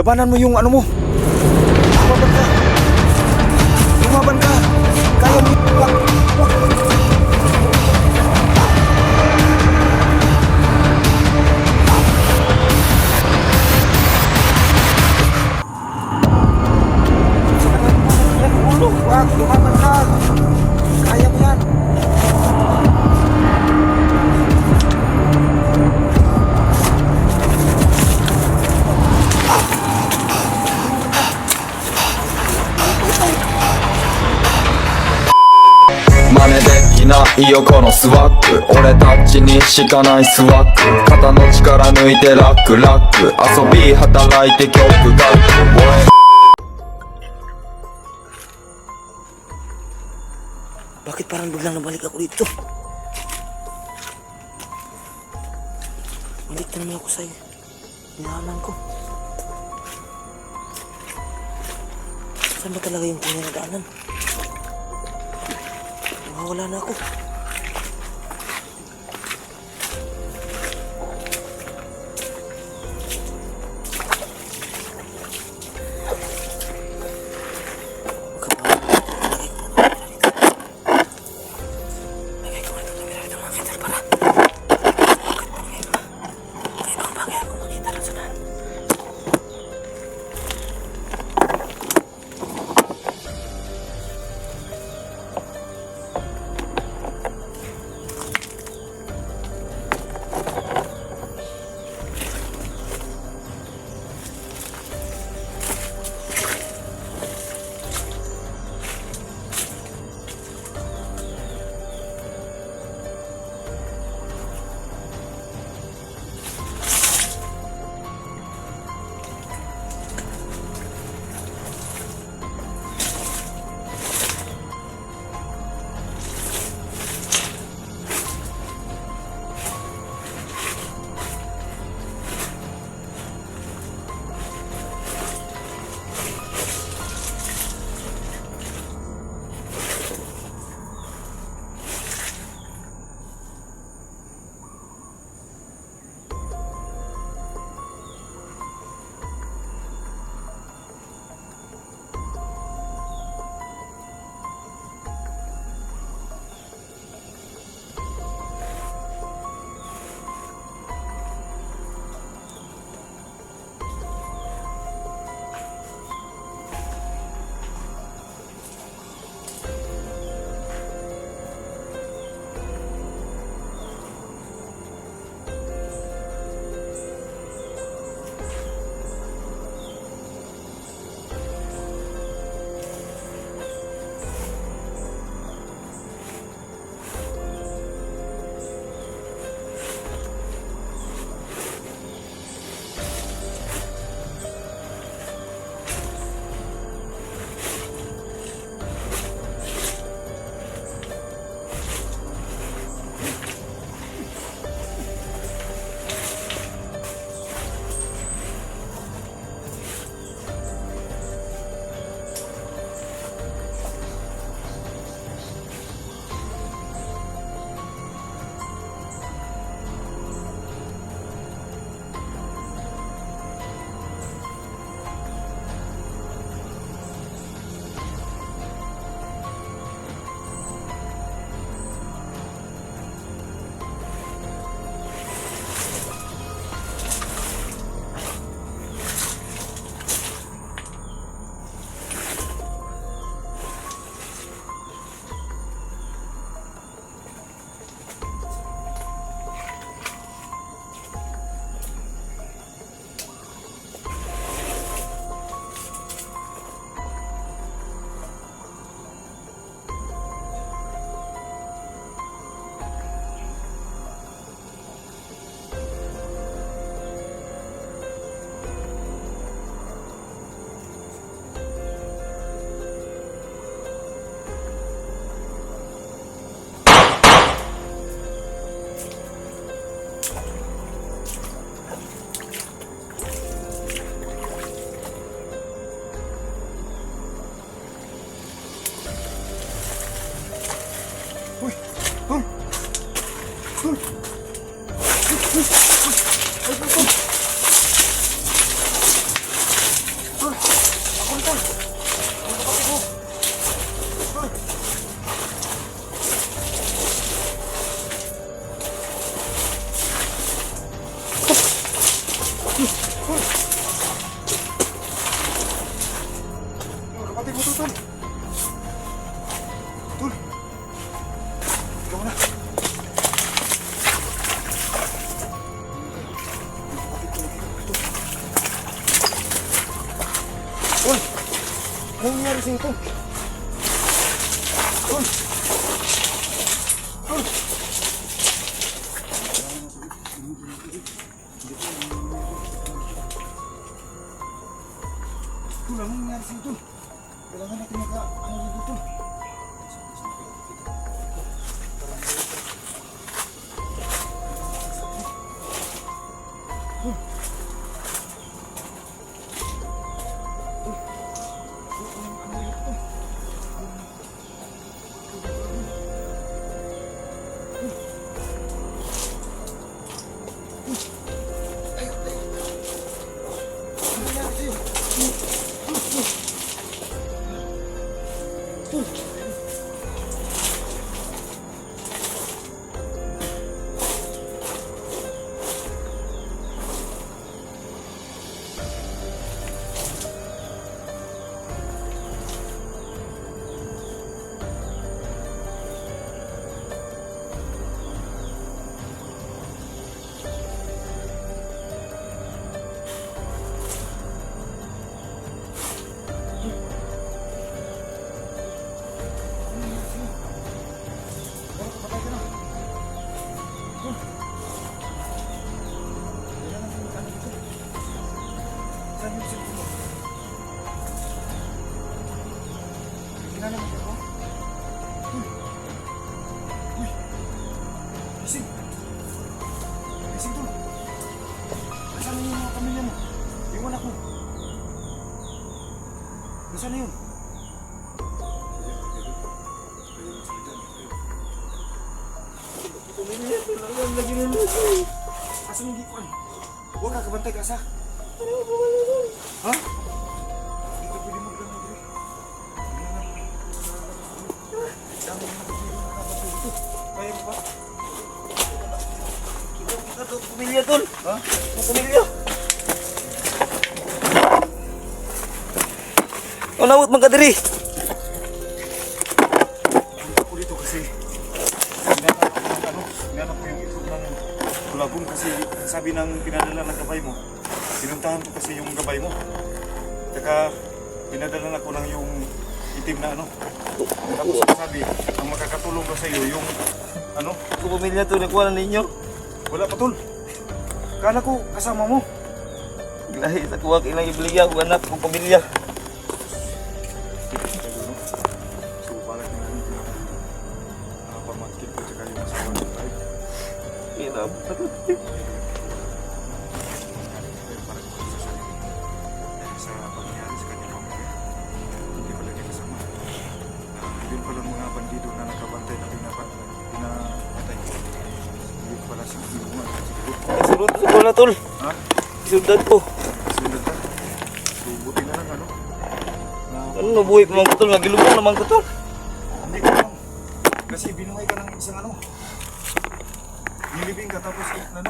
Labanan mo yung ano mo. Lumaban ka. Lumaban ka. Kaya mo. Wag, lumaban ka. Kaya mo yan.真似できないよこのスワッグ俺たちにしかないスワッグ肩の力抜いてラックラック遊び働いて曲書くBakit parang biglang nabalik ako dito? Balik na naman ako sa hinahanan ko. Saan ba talaga yung pinagdaanan? Wala na ako. nangyari sa'yo ito? Tol! Tol! Tol, ano nangyari sa'yo ito? Kailangan natin ano dito, Tol. Nasaan na yun? Pumili yan, talagang lagi na lagi. Asan hindi ko ay? Huwag ka, kabantay ka sa. Ha? Dito pwede mo gano'n dito. Dami na nakabantay dito. Kaya mo ba? Kita to, pumilya tol. Ha? Pumilya. Nawot man ka diri. Ako dito kasi hinanap ko yung itlog ng kulabong kasi sabi ng pinadala ng gabay mo. Pinuntahan ko kasi yung gabay mo. Saka pinadala na ko lang yung itim na ano. Tapos sabi, ang makakatulong ko sa iyo yung ano. Kung pamilya to, nakuha na ninyo. Wala pa tol. Kala ko kasama mo. Lahi sa kuwag ilang ibliya, kung anak kong pamilya. Sa pangyayari sa kanyang pamilya, hindi pala niya kasama. Hindi pala mga bandido na nakabantay na pinapatay. Hindi pala sa tulungan. Isunod ko na tol. Ha? Isunod ko. Isunod ka? Subuti na lang ano? Ano nabuhay pa mga tol? Nagilubong naman ko tol. Hindi ko lang. Kasi binuhay ka ng isang ano. Nilibing ka tapos ano?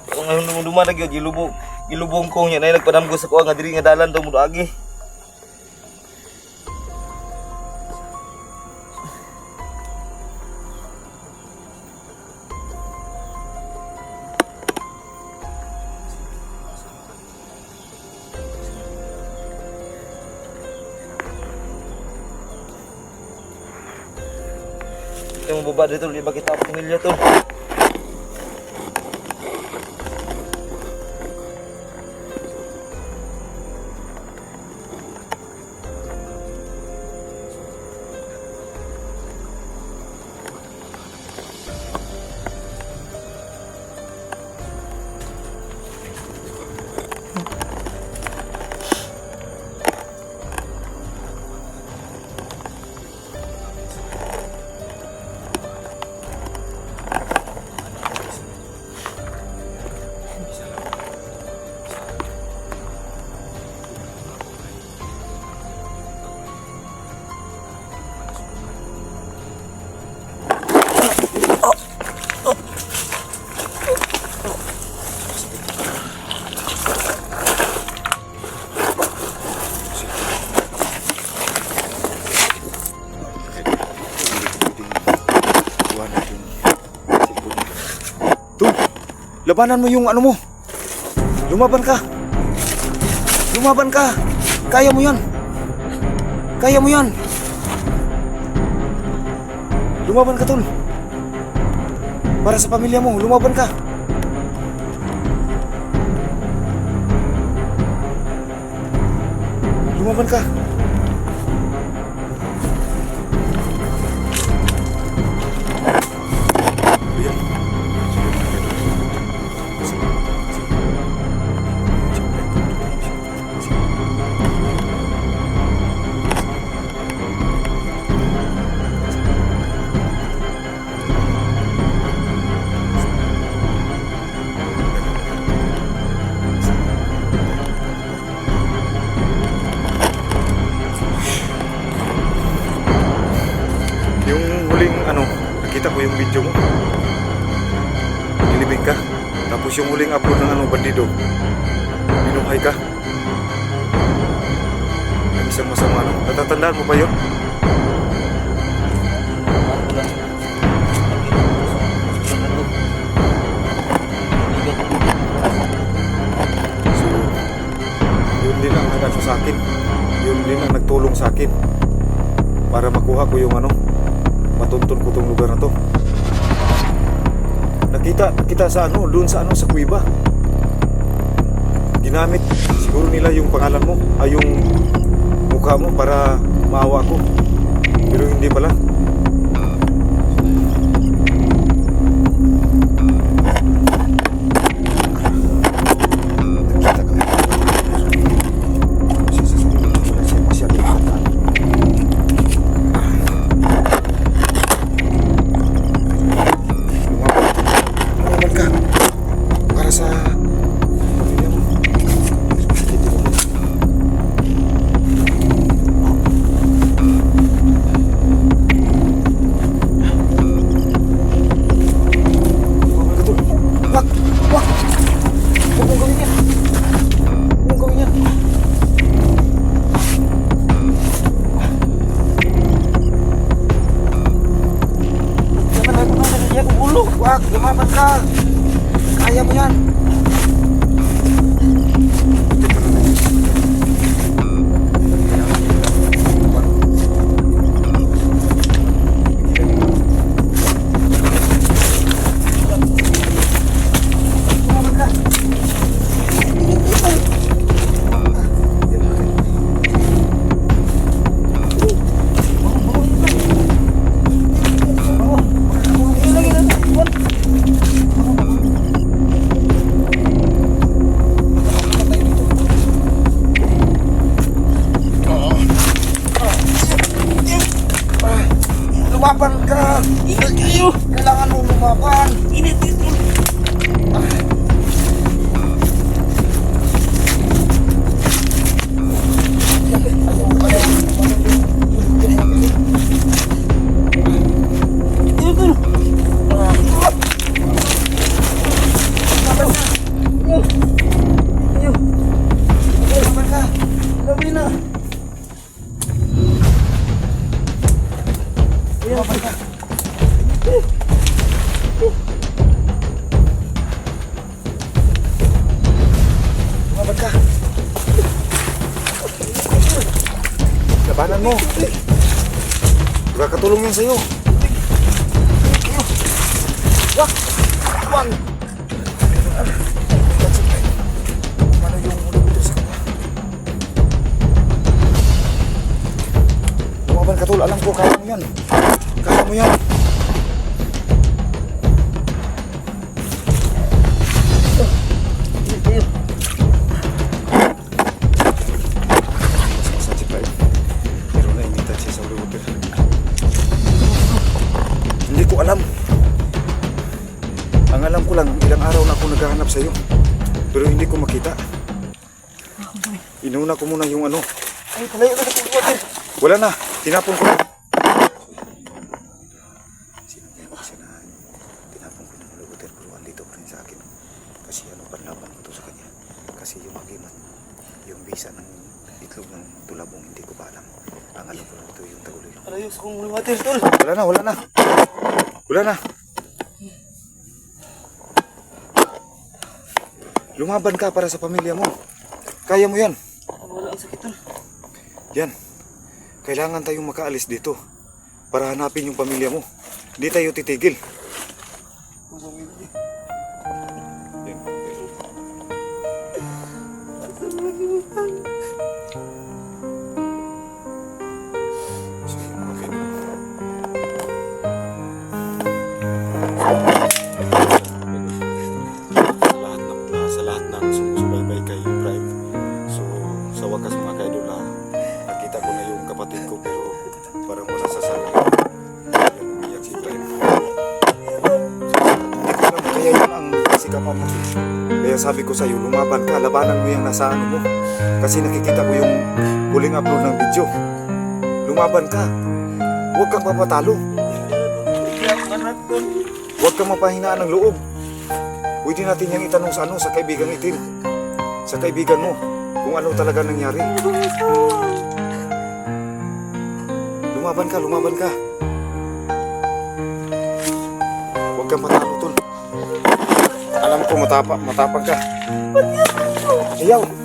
Kung ngayon dumadag yun, gilubong ko niya na nagpanamgo sa kuha nga diri nga dalan daw mo agi. Ito mo baba dito, di ba kita pamilya to? Labanan mo yung ano mo. Lumaban ka. Lumaban ka. Kaya mo yan. Kaya mo yan. Lumaban ka, tol. Para sa pamilya mo, lumaban ka. Lumaban ka. Ayan. Yung huling ano, nakita ko yung video mo. Nilibig ka. Tapos yung huling upload ng ano, bandido. Binuhay ka. Ang isang masama ano. Natatandaan mo ba yun? So, yun din ang nagano sa akin. Yun din ang nagtulong sa akin. Para makuha ko yung ano, matuntun ko tong lugar na to. Nakita sa ano, doon sa ano, sa kuweba. Ginamit siguro nila yung pangalan mo, ay yung mukha mo para maawa ko. Pero hindi pala. Wag, lumaban ka. Kaya mo yan. Lumaban ka! Kailangan mo lumaban! Init dito! Lumaban ka! Gabi na! Lumaban ka! Lumaban ka! Labanan mo! Makakatulong yan sa'yo! Wag! Wag! Ano yung ulo dito sa kanya? Lumaban ka, tol! Alam ko, kaya mo yan! Kaya mo yan! Hindi ko alam. Ang alam ko lang, ilang araw na ako naghahanap sa'yo. Pero hindi ko makita. Inuna ko muna yung ano. Ay, palayo ka na po. Wala na, tinapon ko na. Tinapon ko na malugutin, pero andito pa rin sa akin. Kasi ano, panlaban ko to sa kanya. Kasi yung agimat, yung bisa ng itlog ng tulabong, hindi ko pa alam. Ang alam ko lang ito yung taguloy. Alayos kong water, tol. Wala na, wala na. Wala na. Lumaban ka para sa pamilya mo. Kaya mo yan. Wala ang sakit, tol. Yan. Kailangan tayong makaalis dito para hanapin yung pamilya mo. Hindi tayo titigil. Yan. Sige, okay. Sa lahat ng sumusubaybay kay Ibrahim. So, sa wakas mga kaidol, nakita ko na yung kapatid ko pero parang wala sa sarili. Umiyak si Ibrahim. Hindi ko alam, kaya yun ang sikapan mo. Kaya sabi ko sa'yo, lumaban ka, labanan mo yung nasa ano mo. Kasi nakikita ko yung huling upload ng video. Lumaban ka. Huwag kang papatalo. Anak, tol. Huwag kang mapahinaan ng loob. Pwede natin yung itanong sa sa kaibigang itim. Sa kaibigan mo, kung ano talaga nangyari. Lumaban ka, lumaban ka. Huwag kang matalo, tol. Alam ko matapang ka. Ayaw.